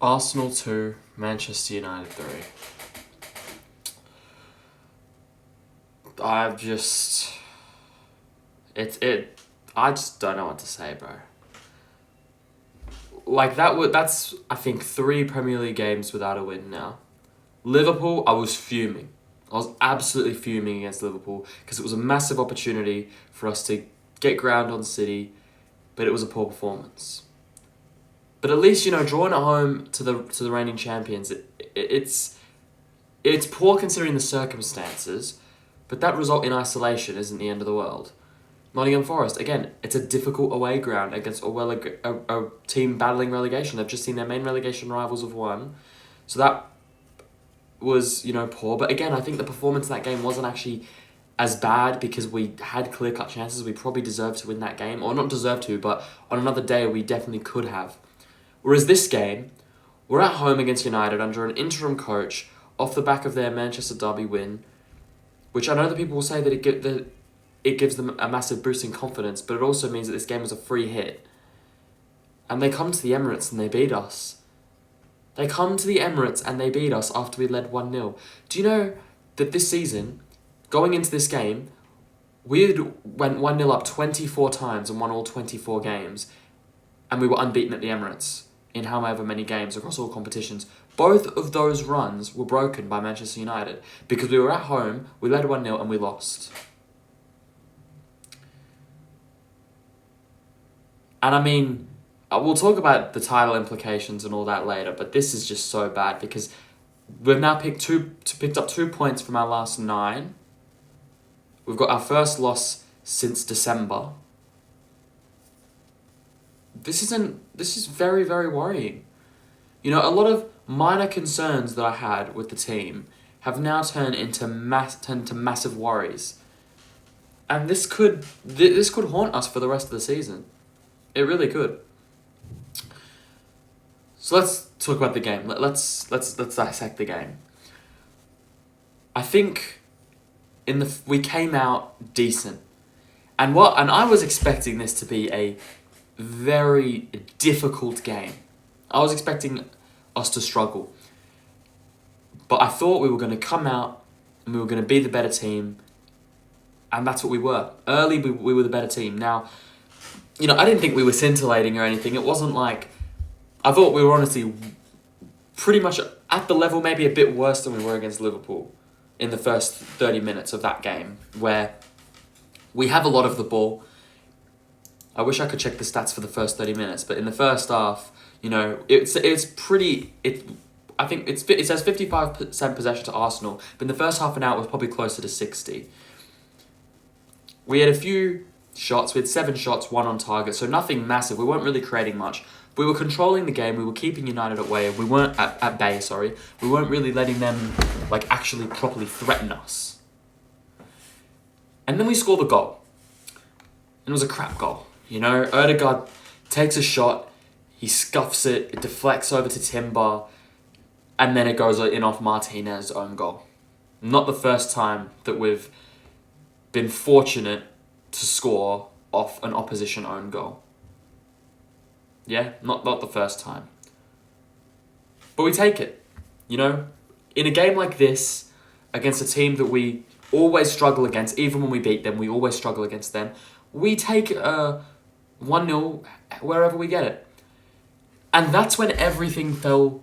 Arsenal 2, Manchester United 3. I've just... I just don't know what to say, bro. Like, that's, I think, 3 Premier League games without a win now. Liverpool, I was fuming. I was absolutely fuming against Liverpool because it was a massive opportunity for us to get ground on City, but it was a poor performance. But at least, drawing at home to the reigning champions, it's poor considering the circumstances, but that result in isolation isn't the end of the world. Nottingham Forest, again, it's a difficult away ground against a team battling relegation. They've just seen their main relegation rivals have won. So that was, poor. But again, I think the performance in that game wasn't actually as bad because we had clear-cut chances. We probably deserved to win that game. Or not deserved to, but on another day we definitely could have. Whereas this game, we're at home against United under an interim coach off the back of their Manchester derby win, which I know that people will say that it gives them a massive boost in confidence, but it also means that this game was a free hit. And they come to the Emirates and they beat us. They come to the Emirates and they beat us after we led 1-0. Do you know that this season, going into this game, we went 1-0 up 24 times and won all 24 games, and we were unbeaten at the Emirates in however many games across all competitions. Both of those runs were broken by Manchester United because we were at home, we led 1-0 and we lost. And I mean, we'll talk about the title implications and all that later, but this is just so bad because we've now picked up 2 points from our last 9. We've got our first loss since December. This is very, very worrying. A lot of minor concerns that I had with the team have now turned into massive worries. And this could haunt us for the rest of the season. It really could. So let's talk about the game. Let's dissect the game. I think we came out decent. And I was expecting this to be a very difficult game. I was expecting us to struggle. But I thought we were going to come out and we were going to be the better team. And that's what we were. Early, we were the better team. Now, I didn't think we were scintillating or anything. It wasn't like... I thought we were honestly pretty much at the level, maybe a bit worse than we were against Liverpool in the first 30 minutes of that game, where we have a lot of the ball. I wish I could check the stats for the first 30 minutes, but in the first half, it's pretty... I think it says 55% possession to Arsenal, but in the first half an hour it was probably closer to 60. We had a few shots. We had 7 shots, 1 on target, so nothing massive. We weren't really creating much. We were controlling the game. We were keeping United at bay. We weren't at bay. Sorry, we weren't really letting them actually properly threaten us. And then we scored the goal. And it was a crap goal. Odegaard takes a shot. He scuffs it. It deflects over to Timber, and then it goes in off Martinez's own goal. Not the first time that we've been fortunate to score off an opposition own goal. Yeah, not the first time. But we take it. In a game like this, against a team that we always struggle against, even when we beat them, we always struggle against them, we take 1-0 wherever we get it. And that's when everything fell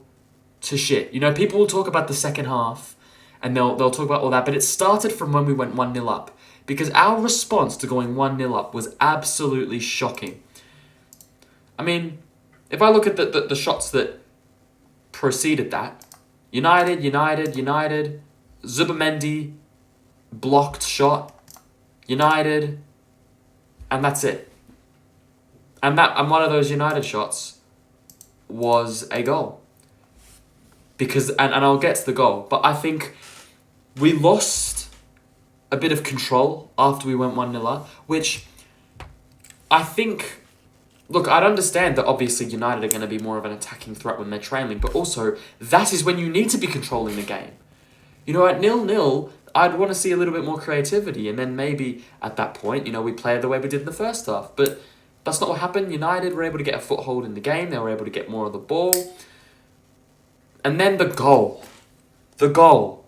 to shit. People will talk about the second half, and they'll talk about all that, but it started from when we went 1-0 up. Because our response to going 1-0 up was absolutely shocking. I mean, if I look at the shots that preceded that, United, Zubamendi, blocked shot, United, and that's it. And one of those United shots was a goal. Because, and I'll get to the goal, but I think we lost a bit of control after we went 1-0 up, which I think... Look, I'd understand that obviously United are going to be more of an attacking threat when they're trailing, but also that is when you need to be controlling the game. At 0-0, I'd want to see a little bit more creativity, and then maybe at that point, we play the way we did in the first half. But that's not what happened. United were able to get a foothold in the game. They were able to get more of the ball. And then the goal. The goal.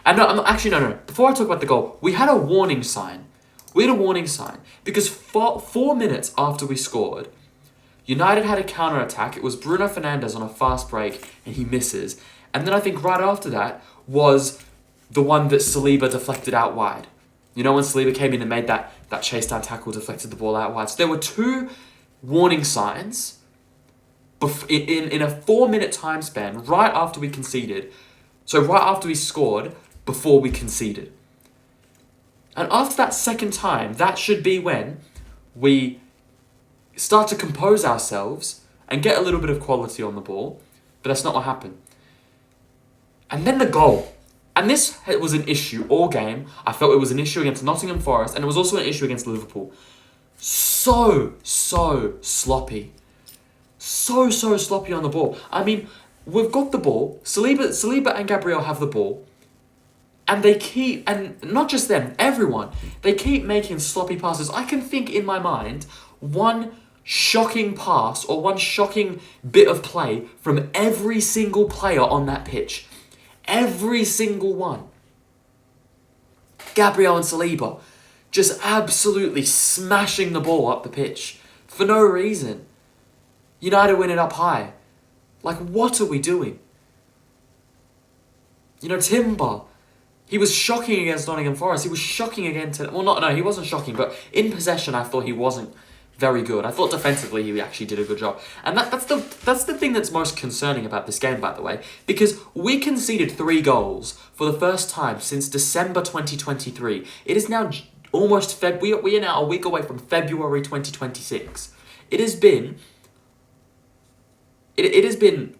And no, no. Before I talk about the goal, we had a warning sign. Because 4 minutes after we scored, United had a counter-attack. It was Bruno Fernandes on a fast break, and he misses. And then I think right after that was the one that Saliba deflected out wide. You know, when Saliba came in and made that chase down tackle, deflected the ball out wide. So there were 2 warning signs in a 4-minute time span right after we conceded. So right after we scored, before we conceded. And after that second time, that should be when we start to compose ourselves and get a little bit of quality on the ball. But that's not what happened. And then the goal. And this was an issue all game. I felt it was an issue against Nottingham Forest, and it was also an issue against Liverpool. So sloppy. So sloppy on the ball. I mean, we've got the ball. Saliba and Gabriel have the ball. And they keep, and not just them, everyone, they keep making sloppy passes. I can think in my mind one shocking pass or one shocking bit of play from every single player on that pitch. Every single one. Gabriel and Saliba just absolutely smashing the ball up the pitch for no reason. United win it up high. Like, what are we doing? You know, Timber, he was shocking against Nottingham Forest. He was shocking against... he wasn't shocking, but in possession I thought he wasn't very good. I thought defensively he actually did a good job. And that's the thing that's most concerning about this game, by the way, because we conceded 3 goals for the first time since December 2023. It is now almost we are now a week away from February 2026. It has been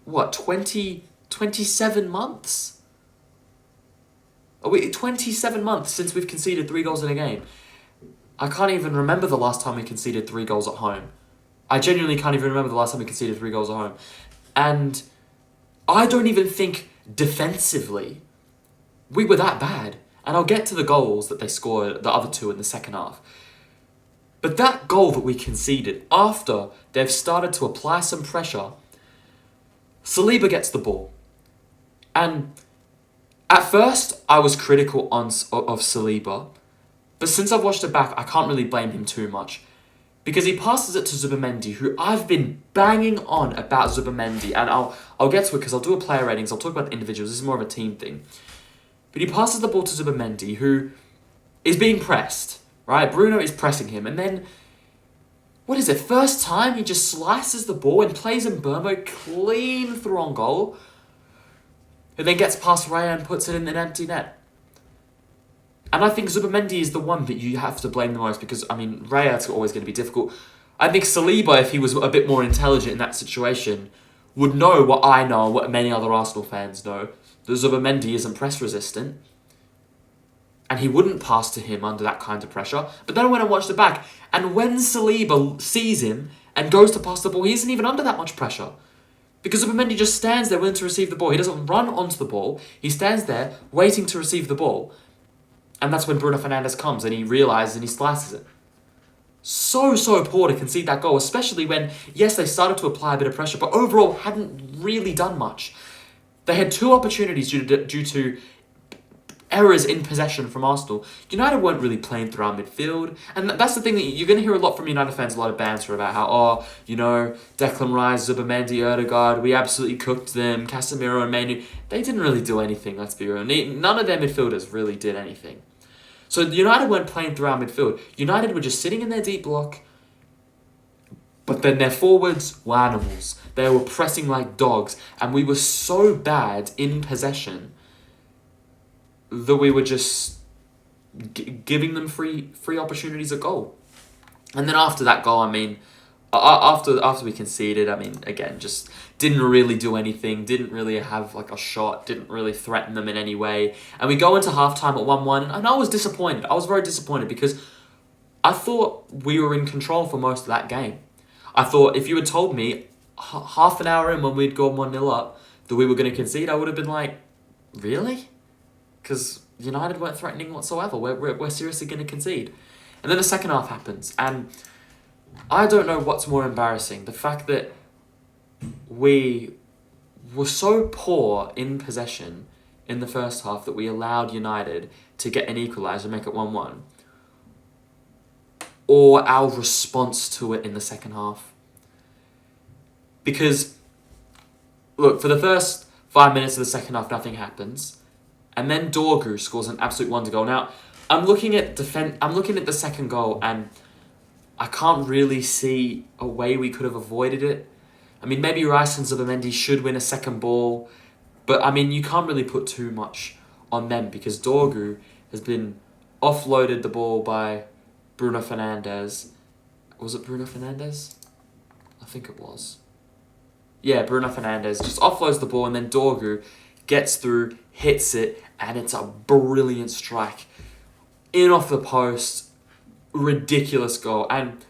what, 27 months? 27 months since we've conceded 3 goals in a game. I can't even remember the last time we conceded 3 goals at home. I genuinely can't even remember the last time we conceded 3 goals at home. And I don't even think defensively we were that bad. And I'll get to the goals that they scored, the other 2 in the second half. But that goal that we conceded after they've started to apply some pressure, Saliba gets the ball. And at first, I was critical of Saliba. But since I've watched it back, I can't really blame him too much. Because he passes it to Zubimendi, who I've been banging on about Zubimendi. And I'll get to it because I'll do a player ratings. I'll talk about the individuals. This is more of a team thing. But he passes the ball to Zubimendi, who is being pressed. Right? Bruno is pressing him. And then, what is it? First time, he just slices the ball and plays in Burmo clean through on goal. Who then gets past Raya and puts it in an empty net. And I think Zubimendi is the one that you have to blame the most because, I mean, Rayat's always going to be difficult. I think Saliba, if he was a bit more intelligent in that situation, would know what I know, what many other Arsenal fans know, that Zubimendi isn't press resistant. And he wouldn't pass to him under that kind of pressure. But then I went and watched it back. And when Saliba sees him and goes to pass the ball, he isn't even under that much pressure. Because Zubimendi just stands there willing to receive the ball. He doesn't run onto the ball. He stands there waiting to receive the ball. And that's when Bruno Fernandes comes and he realises and he slices it. So poor to concede that goal, especially when, yes, they started to apply a bit of pressure, but overall hadn't really done much. They had 2 opportunities due to errors in possession from Arsenal. United weren't really playing through our midfield. And that's the thing that you're going to hear a lot from United fans, a lot of banter about how, Declan Rice, Zubimendi, Ødegaard, we absolutely cooked them, Casemiro and Manu. They didn't really do anything, let's be real. None of their midfielders really did anything. So United weren't playing through our midfield. United were just sitting in their deep block, but then their forwards were animals. They were pressing like dogs, and we were so bad in possession that we were just giving them free opportunities at goal. And then after that goal, I mean, after we conceded, I mean, again, just didn't really do anything, didn't really have like a shot, didn't really threaten them in any way. And we go into halftime at 1-1, and I was disappointed. I was very disappointed because I thought we were in control for most of that game. I thought if you had told me half an hour in when we'd gone 1-0 up that we were going to concede, I would have been like, really? Because United weren't threatening whatsoever. We're seriously going to concede. And then the second half happens, and I don't know what's more embarrassing. The fact that we were so poor in possession in the first half that we allowed United to get an equaliser and make it 1-1, or our response to it in the second half. Because, look, for the first 5 minutes of the second half, nothing happens. And then Dorgu scores an absolute wonder goal. Now, I'm looking at the second goal, and I can't really see a way we could have avoided it. I mean, maybe Rice and Zubimendi should win a second ball, but I mean, you can't really put too much on them because Dorgu has been offloaded the ball by Bruno Fernandes. Was it Bruno Fernandes? I think it was. Yeah, Bruno Fernandes just offloads the ball, and then Dorgu gets through, hits it, and it's a brilliant strike. In off the post, ridiculous goal. And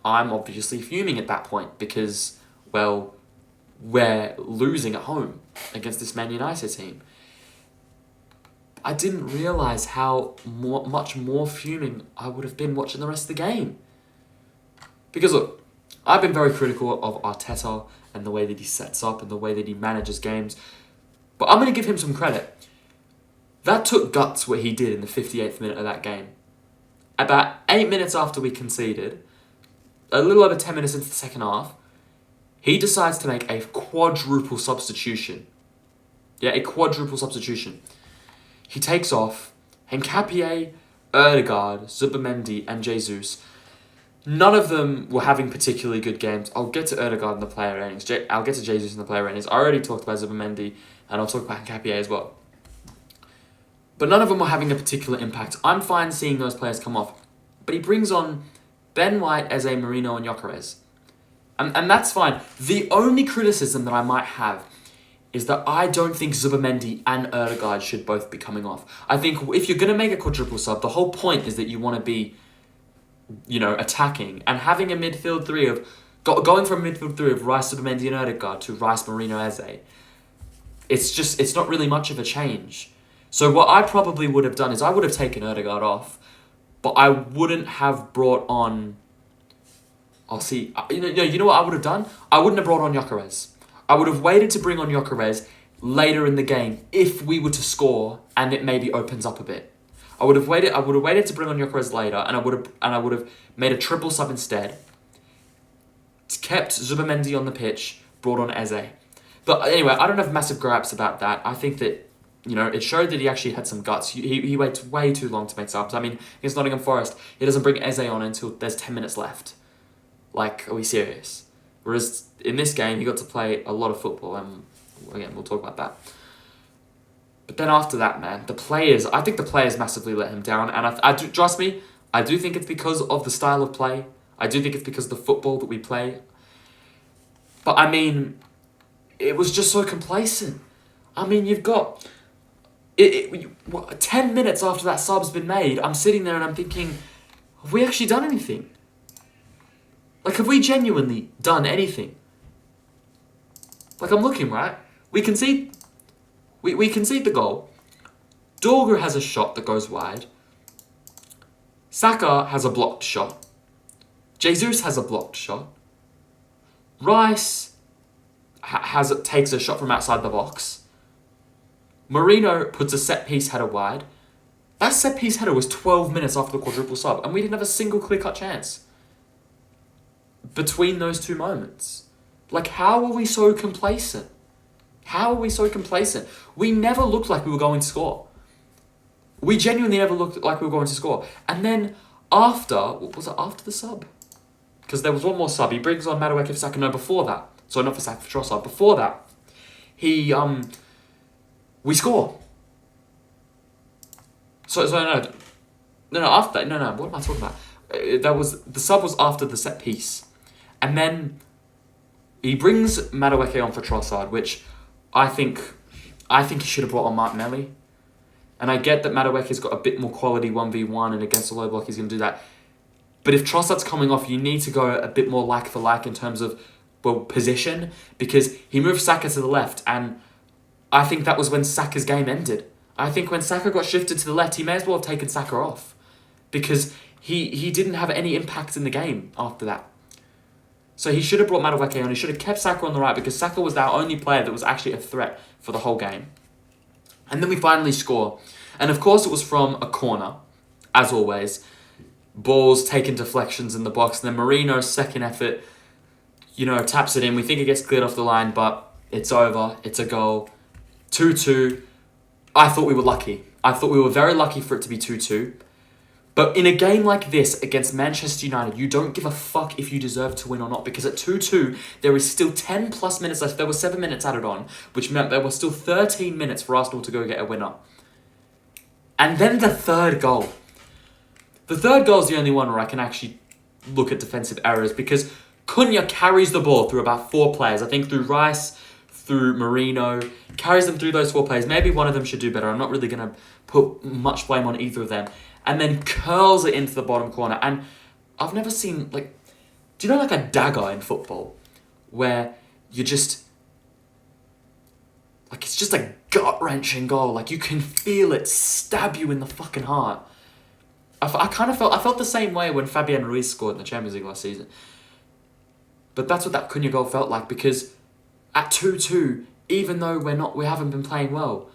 I'm obviously fuming at that point because, well, we're losing at home against this Man United team. I didn't realise how much more fuming I would have been watching the rest of the game. Because look, I've been very critical of Arteta and the way that he sets up and the way that he manages games. But I'm going to give him some credit. That took guts what he did in the 58th minute of that game. About 8 minutes after we conceded, a little over 10 minutes into the second half, he decides to make a quadruple substitution. Yeah, a quadruple substitution. He takes off Nketiah, Ødegaard, Zubimendi, and Jesus. None of them were having particularly good games. I'll get to Ødegaard in the player ratings. I'll get to Jesus in the player ratings. I already talked about Zubimendi, and I'll talk about Nketiah as well. But none of them were having a particular impact. I'm fine seeing those players come off. But he brings on Ben White, Eze, Marino, and Gyökeres. And that's fine. The only criticism that I might have is that I don't think Zubimendi and Ødegaard should both be coming off. I think if you're going to make a quadruple sub, the whole point is that you want to be, attacking. And having a midfield three of... Going from a midfield three of Rice, Zubimendi, and Ødegaard to Rice, Marino, Eze, it's not really much of a change. So what I probably would have done is I would have taken Ødegaard off, but I wouldn't have brought on... I'll see. You know what I would have done? I wouldn't have brought on Gyökeres. I would have waited to bring on Gyökeres later in the game if we were to score and it maybe opens up a bit. I would have waited to bring on Gyökeres later, and I would have made a triple sub instead. Kept Zubimendi on the pitch, brought on Eze. But anyway, I don't have massive gripes about that. I think that it showed that he actually had some guts. He waited way too long to make subs. I mean, against Nottingham Forest, he doesn't bring Eze on until there's 10 minutes left. Are we serious? Whereas in this game, he got to play a lot of football, and again, we'll talk about that. But then after that, man, I think the players massively let him down, and I do, trust me, I do think it's because of the style of play. I do think it's because of the football that we play. But I mean, it was just so complacent. I mean, you've got... 10 minutes after that sub's been made, I'm sitting there and I'm thinking, have we actually done anything? Have we genuinely done anything? I'm looking, right? We concede the goal. Dorgu has a shot that goes wide. Saka has a blocked shot. Jesus has a blocked shot. Rice takes a shot from outside the box. Marino puts a set-piece header wide. That set-piece header was 12 minutes after the quadruple sub, and we didn't have a single clear-cut chance between those two moments. How are we so complacent? How are we so complacent? We never looked like we were going to score. We genuinely never looked like we were going to score. And then after the sub? Because there was one more sub. He brings on Madueke for Saka. No, before that. Sorry, not for Saka, for Trossard. Before that, we score. After that, what am I talking about? The sub was after the set piece. And then he brings Madueke on for Trossard, which I think he should have brought on Martinelli. And I get that Madueke's got a bit more quality 1v1 and against the low block he's going to do that. But if Trossard's coming off, you need to go a bit more like for like in terms of position, because he moved Saka to the left, and I think that was when Saka's game ended. I think when Saka got shifted to the left, he may as well have taken Saka off, because he didn't have any impact in the game after that. So he should have brought Madueke on. He should have kept Saka on the right because Saka was our only player that was actually a threat for the whole game. And then we finally score. And of course it was from a corner, as always. Balls taking deflections in the box. And then Marino's second effort, taps it in. We think it gets cleared off the line, but it's over. It's a goal. 2-2. I thought we were lucky. I thought we were very lucky for it to be 2-2. But in a game like this against Manchester United, you don't give a fuck if you deserve to win or not, because at 2-2, there is still 10 plus minutes left. There were 7 minutes added on, which meant there were still 13 minutes for Arsenal to go get a winner. And then the third goal. The third goal is the only one where I can actually look at defensive errors, because Cunha carries the ball through about 4 players. I think through Rice, through Marino, carries them through those 4 players. Maybe one of them should do better. I'm not really going to put much blame on either of them. And then curls it into the bottom corner. And I've never seen, do you know a dagger in football? Where you just, it's just a gut-wrenching goal. You can feel it stab you in the fucking heart. I felt the same way when Fabian Ruiz scored in the Champions League last season. But that's what that Cunha goal felt like, because at 2-2, even though we haven't been playing well,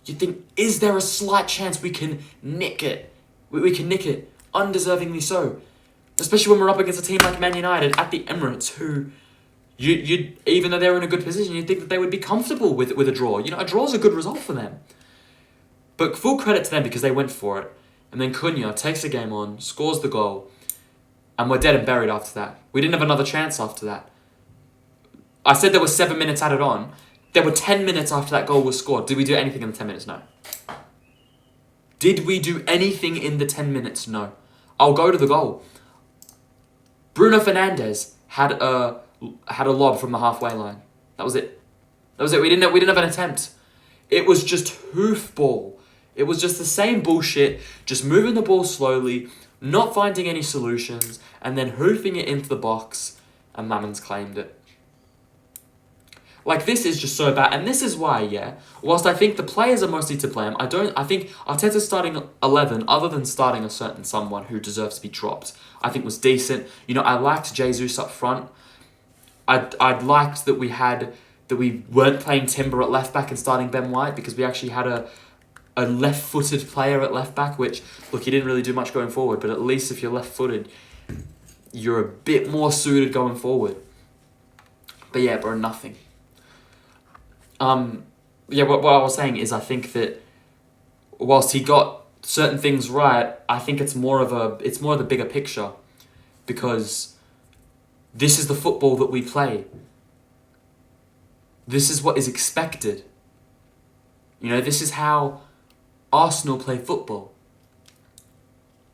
you think, is there a slight chance we can nick it? We can nick it, undeservingly so. Especially when we're up against a team like Man United at the Emirates, who, you even though they're in a good position, you'd think that they would be comfortable with a draw. A draw's a good result for them. But full credit to them because they went for it. And then Cunha takes the game on, scores the goal, and we're dead and buried after that. We didn't have another chance after that. I said there were 7 minutes added on. There were 10 minutes after that goal was scored. Did we do anything in the 10 minutes? No. Did we do anything in the 10 minutes? No. I'll go to the goal. Bruno Fernandes had a lob from the halfway line. That was it. We didn't have an attempt. It was just hoofball. It was just the same bullshit, just moving the ball slowly, not finding any solutions, and then hoofing it into the box, and Lamens claimed it. This is just so bad. And this is why, whilst I think the players are mostly to blame, I think Arteta's starting 11, other than starting a certain someone who deserves to be dropped, I think was decent. I liked Jesus up front. I'd liked that we weren't playing Timber at left back and starting Ben White, because we actually had a left-footed player at left back, which, look, he didn't really do much going forward, but at least if you're left-footed, you're a bit more suited going forward. But bro, nothing. What I was saying is, I think that whilst he got certain things right, I think it's more of the bigger picture, because this is the football that we play. This is what is expected. This is how Arsenal play football.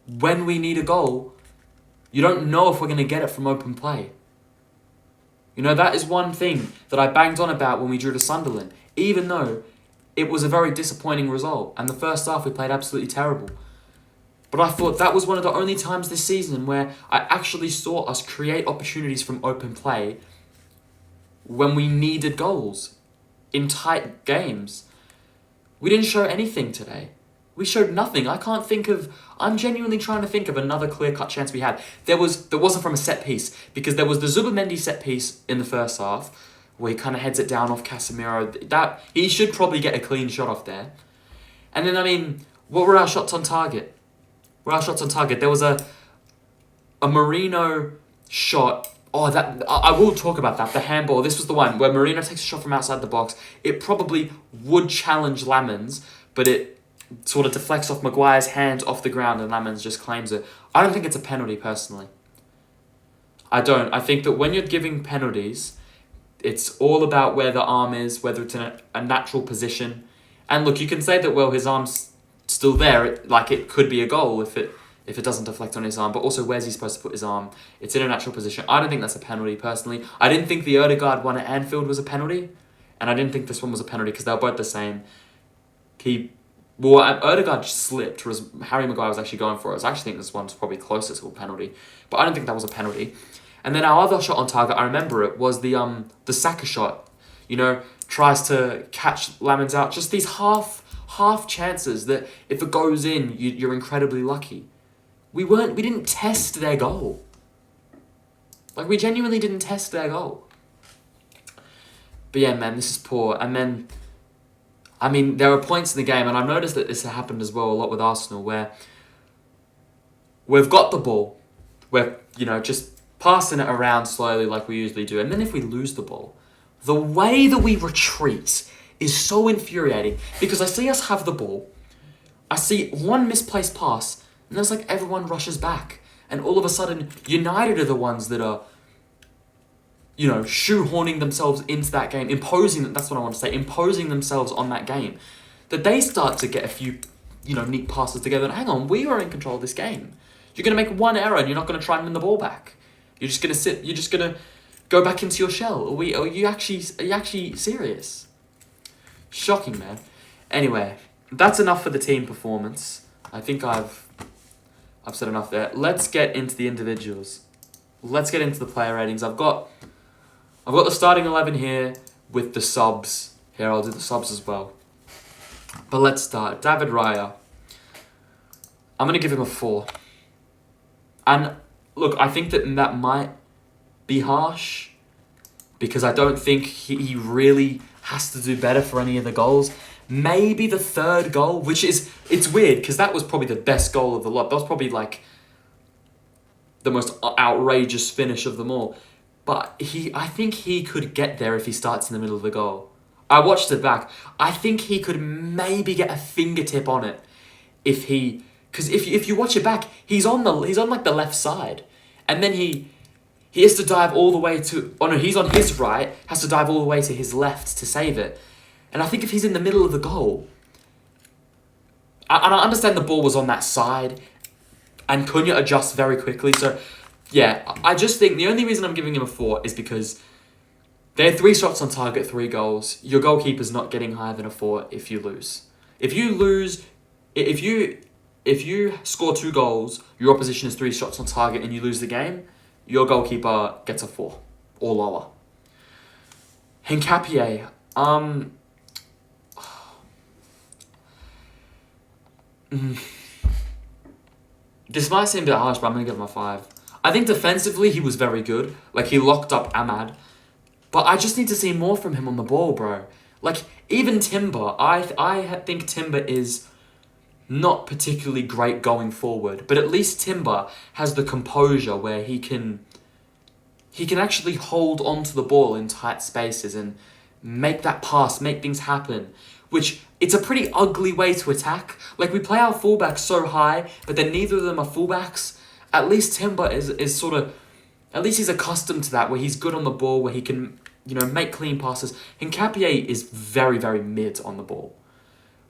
When we need a goal, you don't know if we're going to get it from open play. That is one thing that I banged on about when we drew to Sunderland, even though it was a very disappointing result, and the first half we played absolutely terrible. But I thought that was one of the only times this season where I actually saw us create opportunities from open play when we needed goals in tight games. We didn't show anything today. We showed nothing. I'm genuinely trying to think of another clear-cut chance we had. There wasn't from a set piece, because there was the Zubimendi set piece in the first half, where he kind of heads it down off Casemiro. That he should probably get a clean shot off there. And then, what were our shots on target? There was a Marino shot. Oh, that I will talk about that. The handball. This was the one where Marino takes a shot from outside the box. It probably would challenge Lamens, but it sort of deflects off Maguire's hand off the ground, and Lamens just claims it. I don't think it's a penalty, personally. I don't. I think that when you're giving penalties, it's all about where the arm is, whether it's in a natural position. And look, you can say that, well, his arm's still there. It could be a goal if it doesn't deflect on his arm. But also, where's he supposed to put his arm? It's in a natural position. I don't think that's a penalty, personally. I didn't think the Odegaard one at Anfield was a penalty. And I didn't think this one was a penalty, because they were both the same. Odegaard just slipped, whereas Harry Maguire was actually going for it. I actually think this one's probably closer to a penalty. But I don't think that was a penalty. And then our other shot on target, I remember it, was the Saka shot. Tries to catch Lamens out. Just these half chances that if it goes in, you're incredibly lucky. We didn't test their goal. Like, we genuinely didn't test their goal. But yeah, man, this is poor. And then, I mean, there were points in the game, and I've noticed that this happened as well a lot with Arsenal, where we've got the ball. We're, just passing it around slowly like we usually do. And then if we lose the ball, the way that we retreat is so infuriating, because I see us have the ball, I see one misplaced pass, and it's like everyone rushes back. And all of a sudden, United are the ones that are, shoehorning themselves into that game, imposing themselves on that game. That they start to get a few, neat passes together. And hang on, we are in control of this game. You're going to make one error and you're not going to try and win the ball back. You're just going to sit, you're just going to go back into your shell. Are you actually serious? Shocking, man. Anyway, that's enough for the team performance. I think I've said enough there. Let's get into the individuals. Let's get into the player ratings. I've got the starting 11 here with the subs. Here, I'll do the subs as well. But let's start. David Raya. I'm going to give him a 4. And look, I think that might be harsh, because I don't think he really has to do better for any of the goals. Maybe the third goal, which it's weird, because that was probably the best goal of the lot. That was probably like the most outrageous finish of them all. But I think he could get there if he starts in the middle of the goal. I watched it back. I think he could maybe get a fingertip on it because if you watch it back, he's on like the left side, and then he has to dive all the way to. Oh no, he's on his right, has to dive all the way to his left to save it. And I think if he's in the middle of the goal, and I understand the ball was on that side, and Cunha adjusts very quickly. So yeah, I just think the only reason I'm giving him a 4 is because there are 3 shots on target, 3 goals. Your goalkeeper's not getting higher than a 4 if you lose. If you score 2 goals, your opposition has 3 shots on target, and you lose the game, your goalkeeper gets a 4 or lower. Hincapié, this might seem a bit harsh, but I'm going to give him a 5. I think defensively he was very good. Like, he locked up Ahmad. But I just need to see more from him on the ball, bro. Like, even Timber, I think Timber is not particularly great going forward. But at least Timber has the composure where he can actually hold onto the ball in tight spaces and make that pass, make things happen. Which, it's a pretty ugly way to attack. Like, we play our fullbacks so high, but then neither of them are fullbacks. At least Timber is sort of... At least he's accustomed to that, where he's good on the ball, where he can, make clean passes. Hincapié is very, very mid on the ball.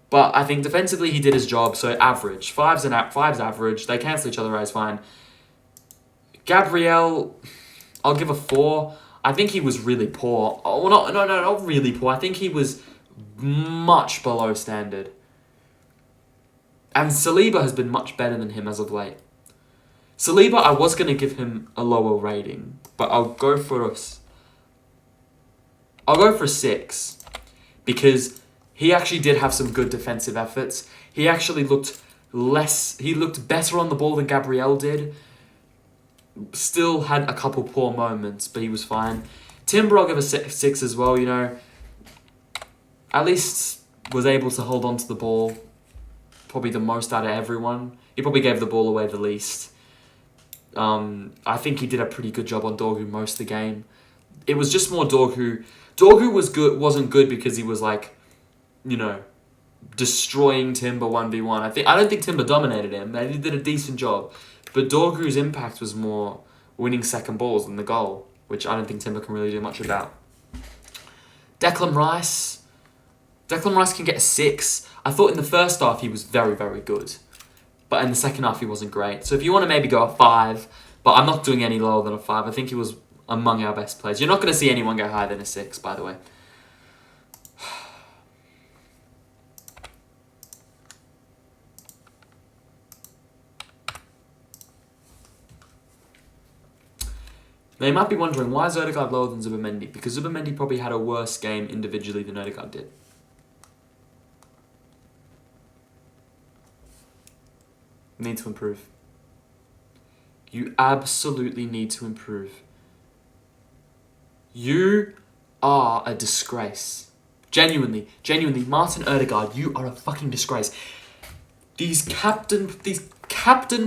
But I think defensively he did his job, so average. Five's average. They cancel each other out, it's fine. Gabriel, I'll give a 4. I think he was really poor. Oh, not really poor. I think he was much below standard. And Saliba has been much better than him as of late. Saliba, I was going to give him a lower rating, but I'll go for a 6, because he actually did have some good defensive efforts. He actually looked better on the ball than Gabriel did. Still had a couple poor moments, but he was fine. Timber, I'll give a 6 as well, At least was able to hold on to the ball probably the most out of everyone. He probably gave the ball away the least. I think he did a pretty good job on Dorgu most of the game. It was just more Dorgu. Dorgu wasn't good because he was like, destroying Timber 1v1. I don't think Timber dominated him. He did a decent job. But Dorgu's impact was more winning second balls than the goal, which I don't think Timber can really do much about. Declan Rice can get a 6. I thought in the first half he was very, very good. But in the second half, he wasn't great. So if you want to maybe go a 5, but I'm not doing any lower than a 5. I think he was among our best players. You're not going to see anyone go higher than a 6, by the way. Now, you might be wondering, why is Odegaard lower than Zubimendi? Because Zubimendi probably had a worse game individually than Odegaard did. Need to improve. You absolutely need to improve. You are a disgrace. Genuinely, Martin Odegaard, you are a fucking disgrace. These captain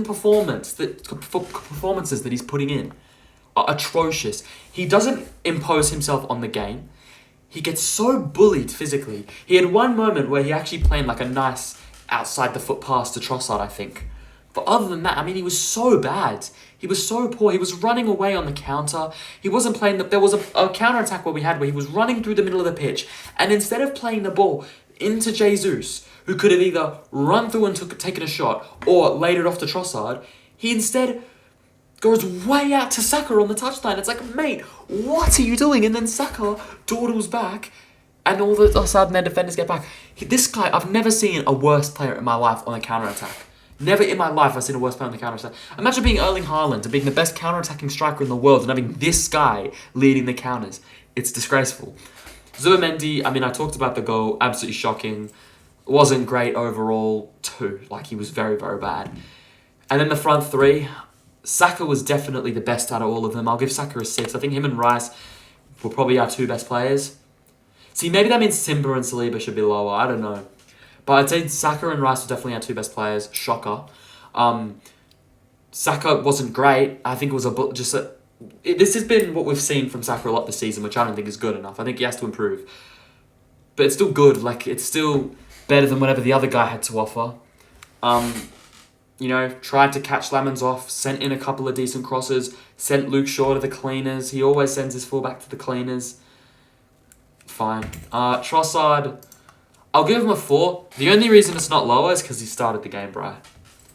performances that he's putting in are atrocious. He doesn't impose himself on the game. He gets so bullied physically. He had one moment where he actually played like a nice outside the foot pass to Trossard, I think. But other than that, I mean, he was so bad. He was so poor. He was running away on the counter. He wasn't playing there was a counter-attack where he was running through the middle of the pitch. And instead of playing the ball into Jesus, who could have either run through and taken a shot or laid it off to Trossard, he instead goes way out to Saka on the touchline. It's like, mate, what are you doing? And then Saka dawdles back, and all of a sudden their defenders get back. This guy, I've never seen a worse player in my life on a counter-attack. Never in my life have I seen a worse player on the counter-attack. Imagine being Erling Haaland and being the best counter-attacking striker in the world and having this guy leading the counters. It's disgraceful. Zubimendi, I mean, I talked about the goal, absolutely shocking. Wasn't great overall, too. Like, he was very, very bad. And then the front three, Saka was definitely the best out of all of them. I'll give Saka a 6. I think him and Rice were probably our two best players. See, maybe that means Timber and Saliba should be lower. I don't know. But I'd say Saka and Rice were definitely our two best players. Shocker. Saka wasn't great. I think it was this has been what we've seen from Saka a lot this season, which I don't think is good enough. I think he has to improve. But it's still good. Like, it's still better than whatever the other guy had to offer. Tried to catch Lamens off, sent in a couple of decent crosses, sent Luke Shaw to the cleaners. He always sends his fullback to the cleaners. Fine. Trossard, I'll give him a 4. The only reason it's not lower is because he started the game, bro.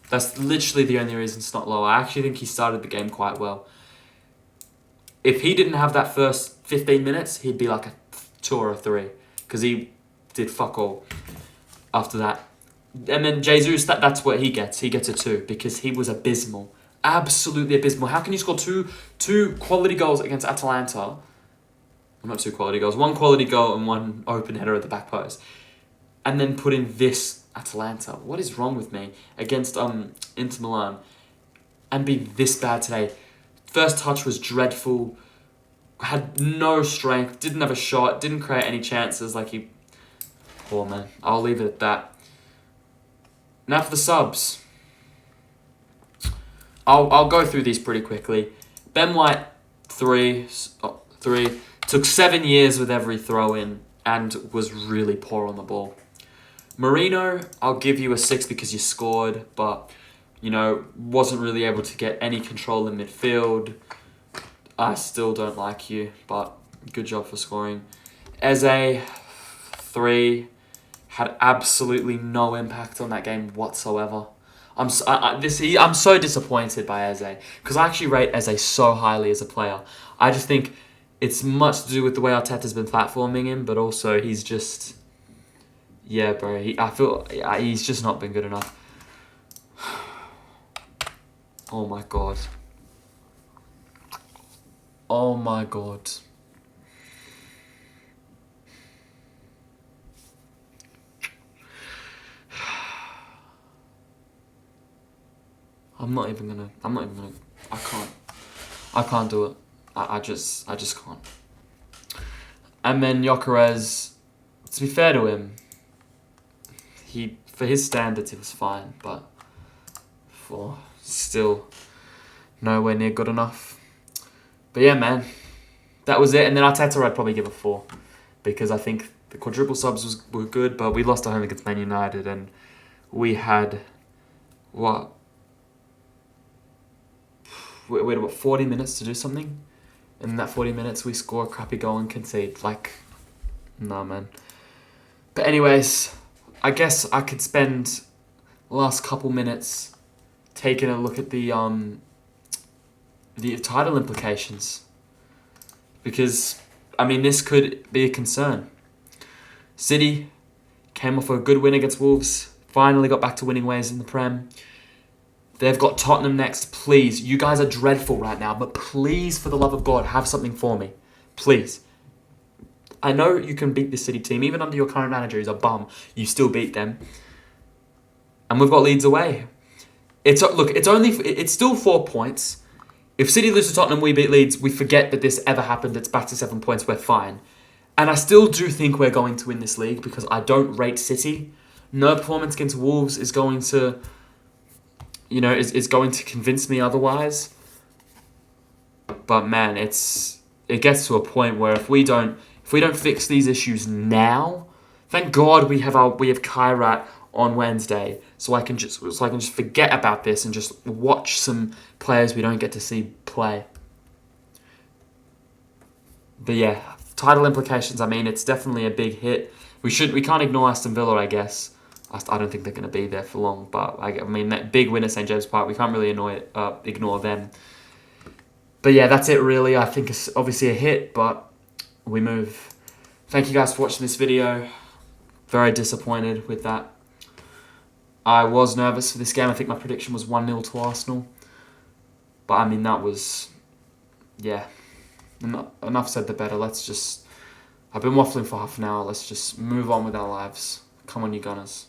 That's literally the only reason it's not lower. I actually think he started the game quite well. If he didn't have that first 15 minutes, he'd be like a 2 or a 3. Because he did fuck all after that. And then Jesus, that's what he gets. He gets a 2 because he was abysmal. Absolutely abysmal. How can you score two quality goals against Atalanta? Well, not 2 quality goals. 1 quality goal and 1 open header at the back post. And then put in this Atalanta. What is wrong with me? Against Inter Milan. And be this bad today. First touch was dreadful. Had no strength. Didn't have a shot. Didn't create any chances. Poor man. I'll leave it at that. Now for the subs. I'll go through these pretty quickly. Ben White, 3. Took 7 years with every throw-in and was really poor on the ball. Marino, I'll give you a 6 because you scored, but, wasn't really able to get any control in midfield. I still don't like you, but good job for scoring. Eze, 3. Had absolutely no impact on that game whatsoever. I'm so disappointed by Eze because I actually rate Eze so highly as a player. I just think it's much to do with the way Arteta's been platforming him, but also he's just, yeah, bro. I feel he's just not been good enough. Oh my god. Oh my god. I'm not even gonna, I can't do it. I just can't. And then Gyökeres, to be fair to him, for his standards, it was fine, but still nowhere near good enough. But yeah, man, that was it. And then Arteta, I'd probably give a 4 because I think the quadruple subs were good, but we lost at home against Man United, and we had we had 40 minutes to do something, and in that 40 minutes we score a crappy goal and concede. Nah, man. But anyways, I guess I could spend the last couple minutes taking a look at the title implications, because I mean this could be a concern. City came off a good win against Wolves, finally got back to winning ways in the Prem. They've got Tottenham next. Please, you guys are dreadful right now, but please, for the love of God, have something for me. Please. I know you can beat this City team. Even under your current manager, who's a bum, you still beat them. And we've got Leeds away. It's still 4 points. If City lose to Tottenham, we beat Leeds, we forget that this ever happened. It's back to 7 points. We're fine. And I still do think we're going to win this league because I don't rate City. No performance against Wolves is going to, is going to convince me otherwise. But man, it gets to a point where if we don't fix these issues now, thank God we have Carrick on Wednesday, so I can just forget about this and just watch some players we don't get to see play. But yeah, title implications. I mean, it's definitely a big hit. We can't ignore Aston Villa, I guess. I don't think they're going to be there for long, but I mean that big win at St James Park, we can't really ignore them. But yeah, that's it really. I think it's obviously a hit, but we move. Thank you guys for watching this video. Very disappointed with that. I was nervous for this game. I think my prediction was 1-0 to Arsenal. But I mean, that was, yeah. Enough said, the better. I've been waffling for half an hour. Let's just move on with our lives. Come on, you Gunners.